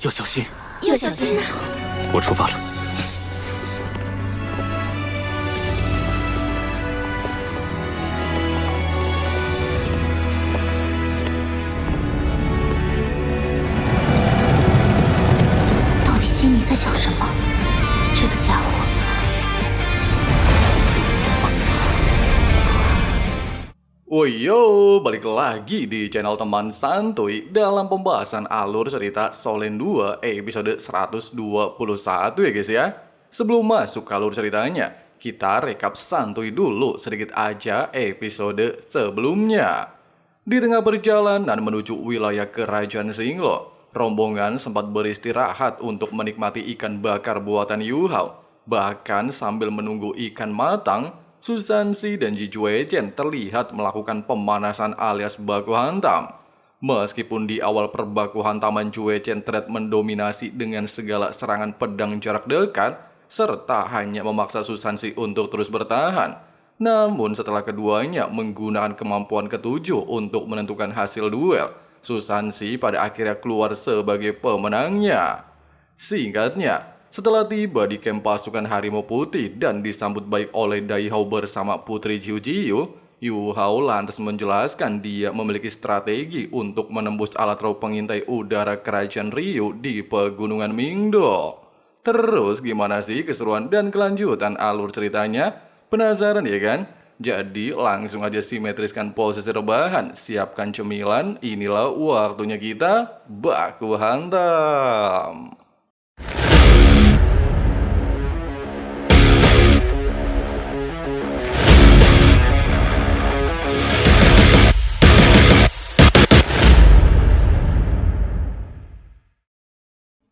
要小心。要小心啊！我出发了。到底心里在想什么？这个家伙。 Woyo, balik lagi di channel teman santuy dalam pembahasan alur cerita Solen 2 episode 121 ya guys ya. Sebelum masuk ke alur ceritanya, kita rekap santuy dulu sedikit aja episode sebelumnya. Di tengah perjalanan menuju wilayah kerajaan Singlo, rombongan sempat beristirahat untuk menikmati ikan bakar buatan Yu Hao. Bahkan sambil menunggu ikan matang, Susansi dan Ji Juechen terlihat melakukan pemanasan alias baku hantam. Meskipun di awal perbaku hantaman Juechen terlihat mendominasi dengan segala serangan pedang jarak dekat, serta hanya memaksa Susansi untuk terus bertahan. Namun setelah keduanya menggunakan kemampuan ketujuh untuk menentukan hasil duel, Susansi pada akhirnya keluar sebagai pemenangnya. Singkatnya, setelah tiba di kamp pasukan Harimau Putih dan disambut baik oleh Dai Hao bersama Putri Jiu Jiu, Yu Hao lantas menjelaskan dia memiliki strategi untuk menembus alat raw pengintai udara kerajaan Ryu di pegunungan Mingdo. Terus gimana sih keseruan dan kelanjutan alur ceritanya? Penasaran ya kan? Jadi langsung aja simetriskan posisi rebahan, siapkan cemilan, inilah waktunya kita baku hantam.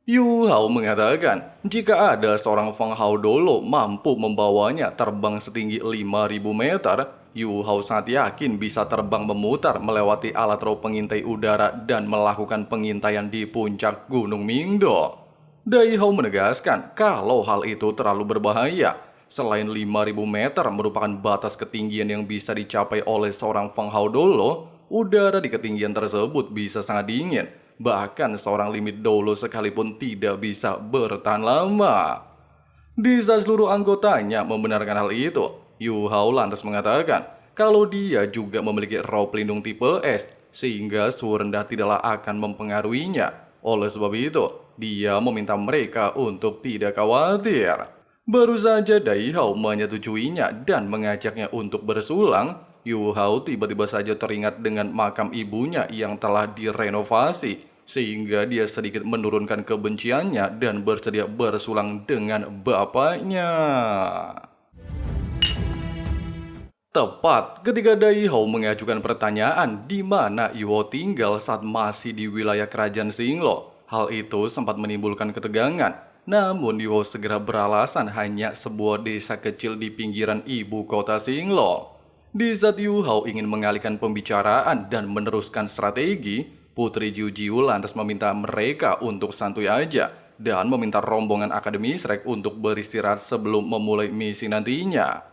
Yu Hao mengatakan, jika ada seorang Feng Hao Dolo mampu membawanya terbang setinggi 5.000 meter, Yu Hao sangat yakin bisa terbang memutar melewati alat raw pengintai udara dan melakukan pengintaian di puncak Gunung Mingdo. Dai Hao menegaskan kalau hal itu terlalu berbahaya. Selain 5.000 meter merupakan batas ketinggian yang bisa dicapai oleh seorang Feng Hao Dolo, udara di ketinggian tersebut bisa sangat dingin. Bahkan seorang limit dolo sekalipun tidak bisa bertahan lama. Di saat seluruh anggotanya membenarkan hal itu, Yu Hao lantas mengatakan kalau dia juga memiliki raw pelindung tipe S, sehingga suhu rendah tidaklah akan mempengaruhinya. Oleh sebab itu, dia meminta mereka untuk tidak khawatir. Baru saja Dai Hao menyetujuinya dan mengajaknya untuk bersulang, Yu Hao tiba-tiba saja teringat dengan makam ibunya yang telah direnovasi, sehingga dia sedikit menurunkan kebenciannya dan bersedia bersulang dengan bapaknya. Tepat ketika Dai Hao mengajukan pertanyaan di mana Yu Hao tinggal saat masih di wilayah kerajaan Singlo, hal itu sempat menimbulkan ketegangan. Namun Yu Hao segera beralasan hanya sebuah desa kecil di pinggiran ibu kota Singlo. Di saat Yu Hao ingin mengalihkan pembicaraan dan meneruskan strategi, Putri Jiu Jiu lantas meminta mereka untuk santuy aja dan meminta rombongan Akademi Shrek untuk beristirahat sebelum memulai misi nantinya.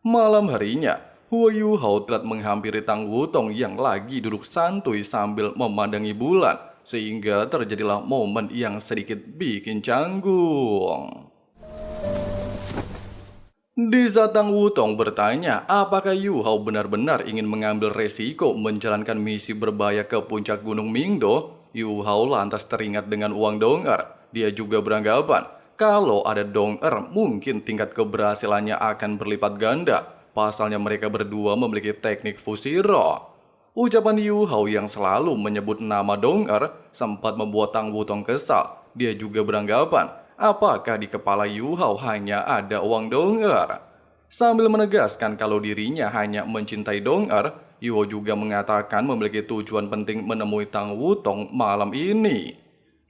Malam harinya, Huo Yu Hao telah menghampiri Tang Wutong yang lagi duduk santuy sambil memandangi bulan, sehingga terjadilah momen yang sedikit bikin canggung. Di saat Tang Wutong bertanya apakah Yu Hao benar-benar ingin mengambil resiko menjalankan misi berbahaya ke puncak Gunung Mingdo, Yu Hao lantas teringat dengan uang Dong-er. Dia juga beranggapan kalau ada Dong-er mungkin tingkat keberhasilannya akan berlipat ganda. Pasalnya mereka berdua memiliki teknik fusi roh. Ucapan Yu Hao yang selalu menyebut nama Dong-er sempat membuat Tang Wutong kesal. Dia juga beranggapan apakah di kepala Yu Hao hanya ada uang Dong-er? Sambil menegaskan kalau dirinya hanya mencintai Dong-er, Yu Hao juga mengatakan memiliki tujuan penting menemui Tang Wutong malam ini.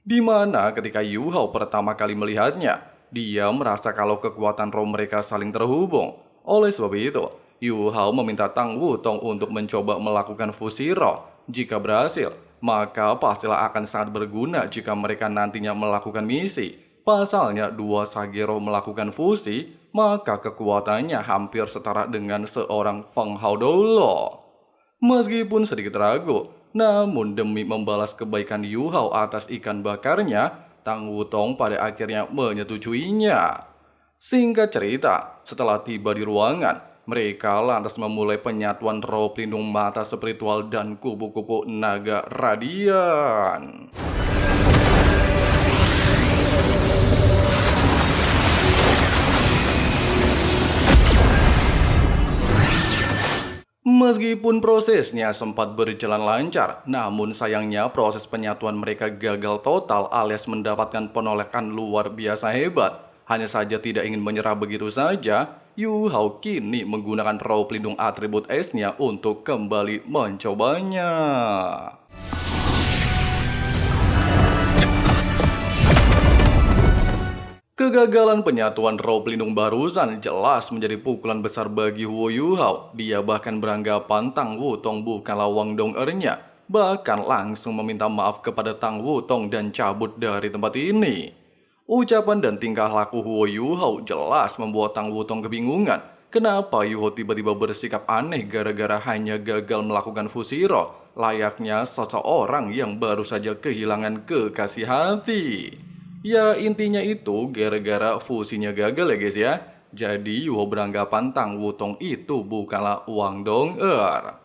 Di mana ketika Yu Hao pertama kali melihatnya, dia merasa kalau kekuatan roh mereka saling terhubung. Oleh sebab itu, Yu Hao meminta Tang Wutong untuk mencoba melakukan fusi roh. Jika berhasil, maka pastilah akan sangat berguna jika mereka nantinya melakukan misi. Pasalnya dua Sagero melakukan fusi, maka kekuatannya hampir setara dengan seorang Feng Hao Dolo. Meskipun sedikit ragu, namun demi membalas kebaikan Yu Hao atas ikan bakarnya, Tang Wutong pada akhirnya menyetujuinya. Singkat cerita, setelah tiba di ruangan, mereka lantas memulai penyatuan roh pelindung mata spiritual dan kupu-kupu naga radian. Meskipun prosesnya sempat berjalan lancar, namun sayangnya proses penyatuan mereka gagal total alias mendapatkan penolakan luar biasa hebat. Hanya saja tidak ingin menyerah begitu saja, Yu Hao kini menggunakan roh pelindung atribut esnya untuk kembali mencobanya. Kegagalan penyatuan roh pelindung barusan jelas menjadi pukulan besar bagi Huo Yuhao. Dia bahkan beranggapan Tang Wutong bukanlah Wang Dong'er-nya. Bahkan langsung meminta maaf kepada Tang Wutong dan cabut dari tempat ini. Ucapan dan tingkah laku Huo Yuhao jelas membuat Tang Wutong kebingungan. Kenapa Yuhao tiba-tiba bersikap aneh gara-gara hanya gagal melakukan fusi roh, layaknya seseorang yang baru saja kehilangan kekasih hati. Ya intinya itu gara-gara fusinya gagal ya guys ya. Jadi Yuhao beranggapan Tang Wutong itu bukanlah Wang Dong'er.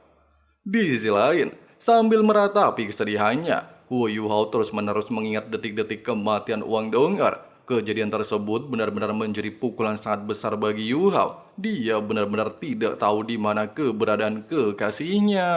Di sisi lain, sambil meratapi kesedihannya, Huo Yuhao terus-menerus mengingat detik-detik kematian Wang Dong'er. Kejadian tersebut benar-benar menjadi pukulan sangat besar bagi Yuhao. Dia benar-benar tidak tahu di mana keberadaan kekasihnya.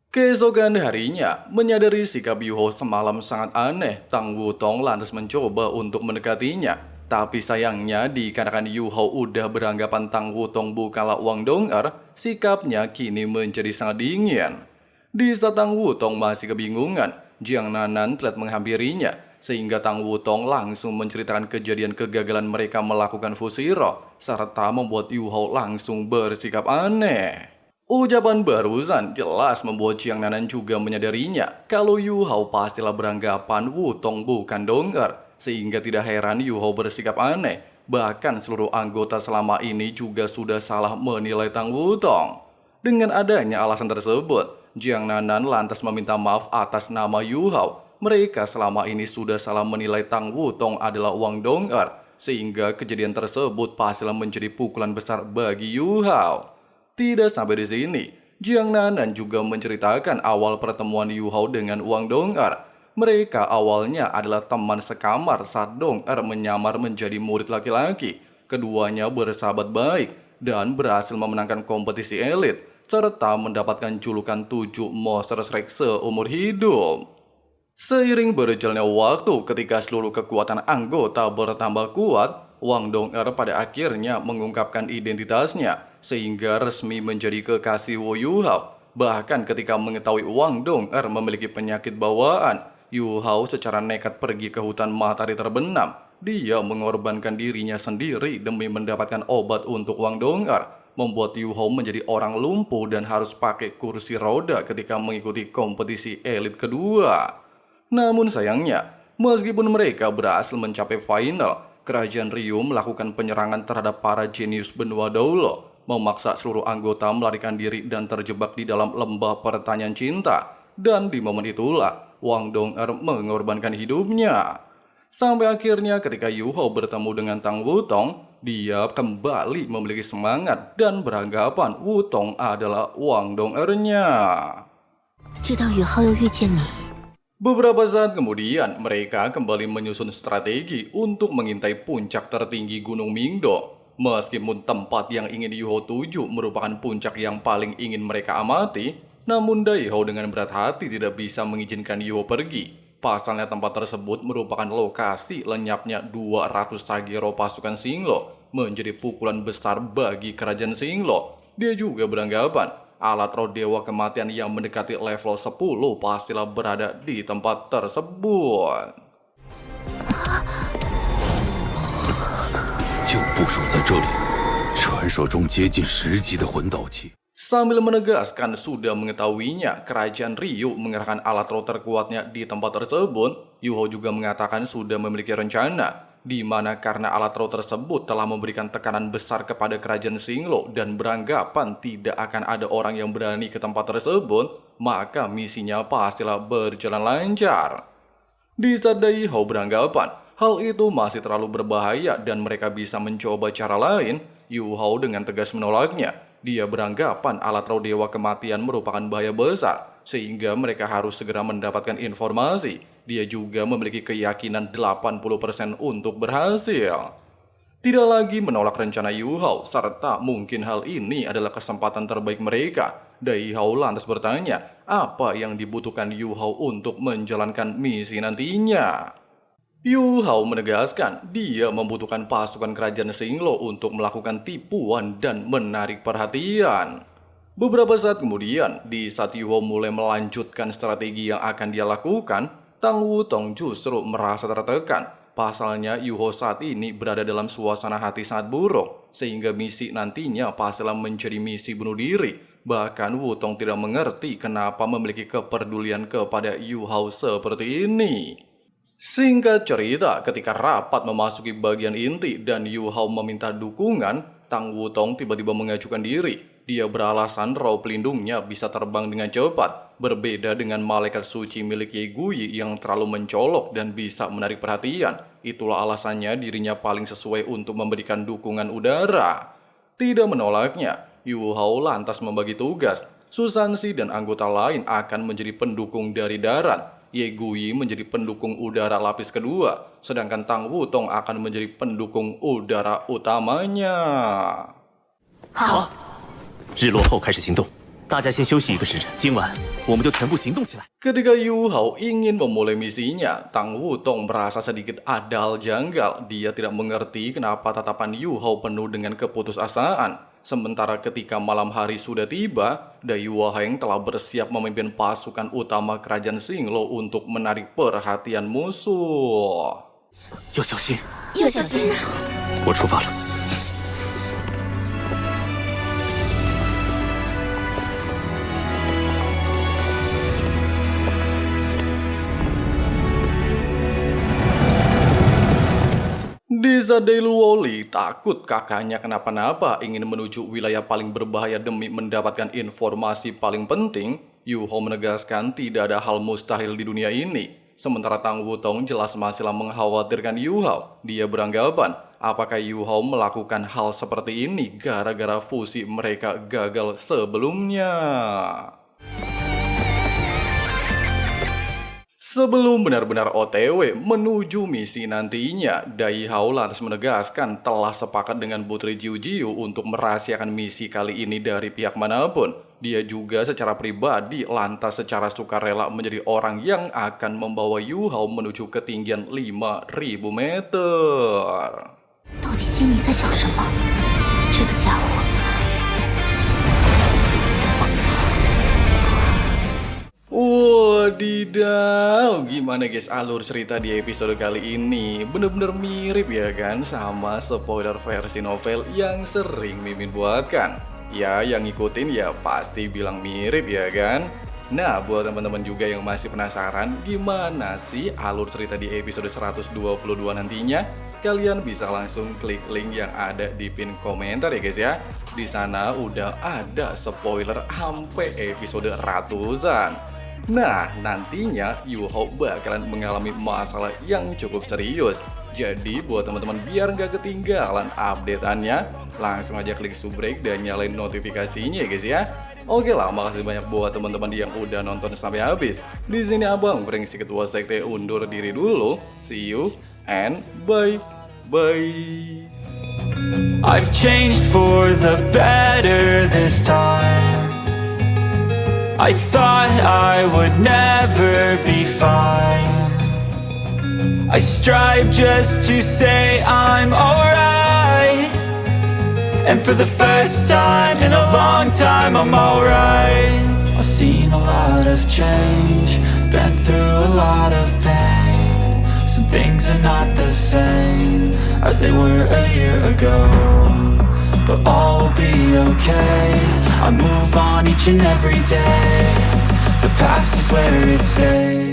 Keesokan harinya, menyadari sikap Yuhao semalam sangat aneh, Tang Wutong lantas mencoba untuk mendekatinya. Tapi sayangnya dikarenakan Yuhao udah beranggapan Tang Wutong bukanlah Wang Dong'er, sikapnya kini menjadi sangat dingin. Di saat Tang Wutong masih kebingungan, Jiang Nanan telah menghampirinya, sehingga Tang Wutong langsung menceritakan kejadian kegagalan mereka melakukan fusi roh, serta membuat Yuhao langsung bersikap aneh. Ucapan barusan jelas membuat Jiang Nanan juga menyadarinya kalau Yuhao pastilah beranggapan Wutong bukan Dong'er, sehingga tidak heran Yuhao bersikap aneh. Bahkan seluruh anggota selama ini juga sudah salah menilai Tang Wutong. Dengan adanya alasan tersebut, Jiang Nanan lantas meminta maaf atas nama Yuhao. Mereka selama ini sudah salah menilai Tang Wutong adalah Wang Dong'er, sehingga kejadian tersebut pastilah menjadi pukulan besar bagi Yuhao. Tidak sampai di sini, Jiang Nanan juga menceritakan awal pertemuan Yuhao dengan Wang Dong'er. Mereka awalnya adalah teman sekamar saat Dong'er menyamar menjadi murid laki-laki. Keduanya bersahabat baik dan berhasil memenangkan kompetisi elit, serta mendapatkan julukan 7 Monster Strike seumur hidup. Seiring berjalannya waktu ketika seluruh kekuatan anggota bertambah kuat, Wang Dong'er pada akhirnya mengungkapkan identitasnya, sehingga resmi menjadi kekasih Huo Yuhao. Bahkan ketika mengetahui Wang Dong'er memiliki penyakit bawaan, Yuhao secara nekat pergi ke hutan matahari terbenam. Dia mengorbankan dirinya sendiri demi mendapatkan obat untuk Wang Dong'er, membuat Yuhao menjadi orang lumpuh dan harus pakai kursi roda ketika mengikuti kompetisi elit kedua. Namun sayangnya, meskipun mereka berhasil mencapai final, Kerajaan Ryu melakukan penyerangan terhadap para jenius benua Daulo, memaksa seluruh anggota melarikan diri dan terjebak di dalam lembah pertanyaan cinta. Dan di momen itulah, Wang Dong'er mengorbankan hidupnya. Sampai akhirnya ketika Yuhao bertemu dengan Tang Wutong, dia kembali memiliki semangat dan beranggapan Wutong adalah Wang Dong'er-nya. Beberapa saat kemudian, mereka kembali menyusun strategi untuk mengintai puncak tertinggi Gunung Mingdo. Meskipun tempat yang ingin Yuhao tuju merupakan puncak yang paling ingin mereka amati, namun Daihao dengan berat hati tidak bisa mengizinkan Yuhao pergi. Pasalnya tempat tersebut merupakan lokasi lenyapnya 200 Sagero pasukan Xinglo, menjadi pukulan besar bagi kerajaan Xinglo. Dia juga beranggapan alat roh dewa kematian yang mendekati level 10 pastilah berada di tempat tersebut. Sambil menegaskan sudah mengetahuinya, kerajaan Ryu mengerahkan alat roh terkuatnya di tempat tersebut, Yuhao juga mengatakan sudah memiliki rencana. di mana karena alat roh tersebut telah memberikan tekanan besar kepada kerajaan Xinglo dan beranggapan tidak akan ada orang yang berani ke tempat tersebut, maka misinya pastilah berjalan lancar. Di saat Dai Hao beranggapan hal itu masih terlalu berbahaya dan mereka bisa mencoba cara lain, Yu Hao dengan tegas menolaknya. Dia beranggapan alat roh Dewa Kematian merupakan bahaya besar, sehingga mereka harus segera mendapatkan informasi. Dia juga memiliki keyakinan 80% untuk berhasil. Tidak lagi menolak rencana Yu Hao, serta mungkin hal ini adalah kesempatan terbaik mereka. Dai Hao lantas bertanya, apa yang dibutuhkan Yu Hao untuk menjalankan misi nantinya? Yu Hao menegaskan dia membutuhkan pasukan kerajaan Xinglo untuk melakukan tipuan dan menarik perhatian. Beberapa saat kemudian, di saat Yu Hao mulai melanjutkan strategi yang akan dia lakukan, Tang Wutong justru merasa tertekan. Pasalnya Yu Hao saat ini berada dalam suasana hati sangat buruk, sehingga misi nantinya pastilah menjadi misi bunuh diri. Bahkan Wutong tidak mengerti kenapa memiliki kepedulian kepada Yu Hao seperti ini. Singkat cerita, ketika rapat memasuki bagian inti dan Yu Hao meminta dukungan, Tang Wutong tiba-tiba mengajukan diri. Dia beralasan roh pelindungnya bisa terbang dengan cepat, berbeda dengan malaikat suci milik Ye Guyi yang terlalu mencolok dan bisa menarik perhatian. Itulah alasannya dirinya paling sesuai untuk memberikan dukungan udara. Tidak menolaknya, Yu Hao lantas membagi tugas. Susansi dan anggota lain akan menjadi pendukung dari darat. Ye Guyi menjadi pendukung udara lapis kedua, sedangkan Tang Wutong akan menjadi pendukung udara utamanya. 好，日落后开始行动，大家先休息1个时辰，今晚我们就全部行动起来。 Ketika Yu Hao ingin memulai misinya, Tang Wutong merasa sedikit ada hal janggal. Dia tidak mengerti kenapa tatapan Yu Hao penuh dengan keputusasaan. Sementara ketika malam hari sudah tiba, Dai Waheng telah bersiap memimpin pasukan utama kerajaan Xinglo untuk menarik perhatian musuh. 要小心，要小心啊！我出发了。 Di saat Dai Luoli takut kakaknya kenapa-napa ingin menuju wilayah paling berbahaya demi mendapatkan informasi paling penting, Yu Hao menegaskan tidak ada hal mustahil di dunia ini. Sementara Tang Wutong jelas masihlah mengkhawatirkan Yu Hao. Dia beranggapan, apakah Yu Hao melakukan hal seperti ini gara-gara fusi mereka gagal sebelumnya? Sebelum benar-benar OTW menuju misi nantinya, Dai Hao lantas menegaskan telah sepakat dengan Putri Jiu Jiu untuk merahasiakan misi kali ini dari pihak manapun. Dia juga secara pribadi lantas secara sukarela menjadi orang yang akan membawa Yu Hao menuju ketinggian 5.000 meter. 到底心里在想什么？这个家伙。 Wadidaw, gimana guys alur cerita di episode kali ini? Bener-bener mirip ya kan sama spoiler versi novel yang sering Mimin buatkan. Ya yang ngikutin ya pasti bilang mirip ya kan? Nah buat teman-teman juga yang masih penasaran gimana sih alur cerita di episode 122 nantinya, kalian bisa langsung klik link yang ada di pin komentar ya guys ya. Di sana udah ada spoiler sampai episode ratusan. Nah, nantinya Yu Hao bakalan mengalami masalah yang cukup serius. Jadi buat teman-teman biar nggak ketinggalan update-annya, langsung aja klik subrek dan nyalain notifikasinya ya guys ya. Oke lah, makasih banyak buat teman-teman yang udah nonton sampai habis. Di sini Abang Brengsek Ketua Sekte undur diri dulu. See you and bye. I've changed for the better this time. I thought I would never be fine. I strive just to say I'm alright. And for the first time in a long time I'm alright. I've seen a lot of change, been through a lot of pain. Some things are not the same as they were a year ago, but all will be okay. I move on each and every day. The past is where it stays.